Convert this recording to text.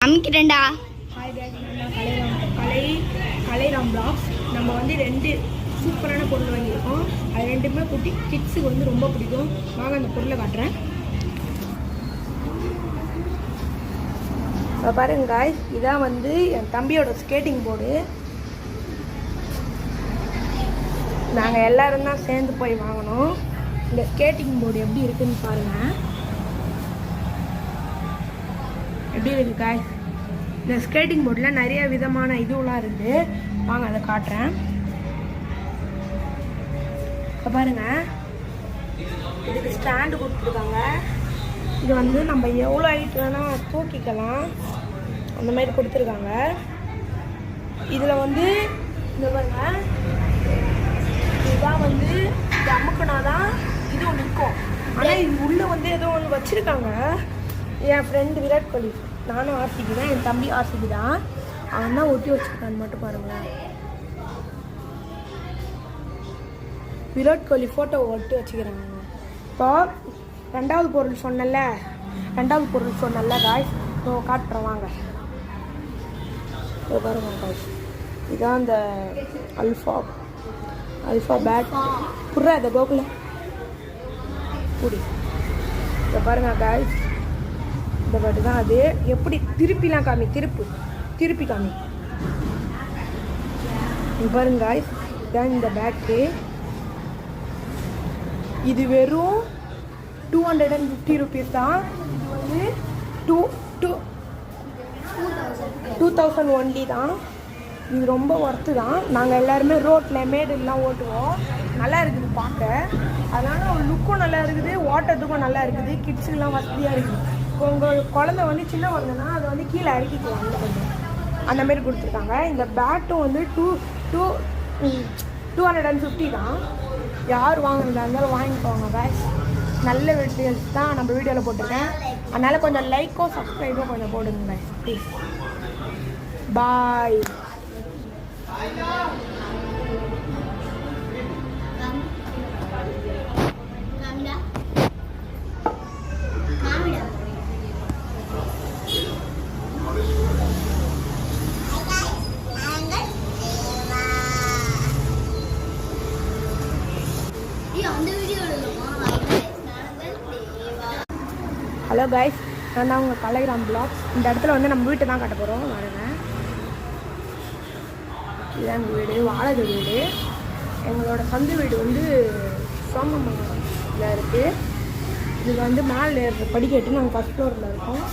அமிக்கிறேன்டா. Hi back, நான் கலைராம் blocks. நம்ம வந்து 2 சூப்பரான பொருள் வாங்கியிருக்கோம். அது 2மே குட்டி கிட்ஸுக்கு வந்து ரொம்ப பிடிக்கும். வாங்க அந்த பொருளை காட்டுறேன். இப்போ பாருங்க காய்ஸ், இதான் வந்து என் தம்பியோட ஸ்கேட்டிங் போர்டு. நாங்கள் எல்லோரும் தான் சேர்ந்து போய் வாங்கினோம். இந்த ஸ்கேட்டிங் போர்டு எப்படி இருக்குன்னு பாருங்கள். எப்படி இருக்கு காய்ஸ்? இந்த ஸ்கேட்டிங் போர்டில் நிறைய விதமான இதுவெலாம் இருக்குது. வாங்க அதை காட்டுறேன். இப்போ பாருங்கள், இதுக்கு ஸ்டாண்டு கொடுத்துருக்காங்க. இது வந்து நம்ம எவ்வளோ ஹைட் வேணால் தூக்கிக்கலாம், அந்த மாதிரி கொடுத்துருக்காங்க. இதில் வந்து இந்த பாருங்க, இதுதான் வந்து இது அமுக்குனா தான் இது ஒன்று இருக்கும். ஆனால் இது உள்ளே வந்து ஏதோ ஒன்று வச்சுருக்காங்க. என் ஃப்ரெண்டு விராட் கோலி, நானும் ஆர்சிபி தான், என் தம்பி ஆர்சிபி தான், அவன் தான் ஒட்டி வச்சுருக்கான்னு மட்டும் பாருங்களேன். விராட் கோலி ஃபோட்டோ ஒட்டி வச்சுக்கிறாங்க. இப்போ ரெண்டாவது பொருள் சொன்னல காய்ஸ், இப்போ காட்டுறோம் வாங்க. இப்போ பாருங்க காய்ஸ், இதுதான் இந்த அல்ஃபா பேட். புர்றா இதை கோகுல புடி. இப்போ பாருங்க காய்ஸ், இந்த பேட்டு தான் அது. எப்படி திருப்பிலாம் காமி, திருப்பி காமி. இப்போ பாருங்க காய்ஸ், இதுதான் இந்த பேட்டு. இது வெறும் 250 rupees தான். இது வந்து 2000 ஒன்லி தான். இது ரொம்ப ஒர்த்து தான். நாங்கள் எல்லாருமே ரோட்டில் மேடெல்லாம் ஓட்டுவோம். நல்லா இருக்குது பார்க்க. அதனால் ஒரு லுக்கும் நல்லா இருக்குது, ஓட்டுறதுக்கும் நல்லா இருக்குது. கிட்ஸுக்கெலாம் வசதியாக இருக்குது. இப்போ உங்கள் குழந்தை வந்து சின்ன குழந்தைன்னா அதை வந்து கீழே இறக்கிக்கலாம், அந்த கொஞ்சம் அந்த மாதிரி கொடுத்துருக்காங்க. இந்த பேட்டும் வந்து 250 தான். யார் வாங்குறதா இருந்தாலும் வாங்கிக்கோங்க guys. நல்ல வீடியோஸ் தான் நம்ம வீடியோவில் போட்டிருக்கேன். அதனால் கொஞ்சம் லைக்கோ சப்ஸ்கிரைபோ கொஞ்சம் போடுங்க guys, please. Bye. Hello guys, நான் தான் உங்கள் கலைராம் பிளாக்ஸ். இந்த இடத்துல வந்து நம்ம வீட்டை தான் கட்ட போகிறோம். வாருங்க, இதுதான் எங்கள் வீடு, வாடகை வீடு. எங்களோட சொந்த வீடு வந்து சோமமங்கலத்தில் இருக்குது. இது வந்து மேலே படிக்கட்டு. நாங்கள் ஃபஸ்ட் ஃப்ளோரில் இருக்கோம்.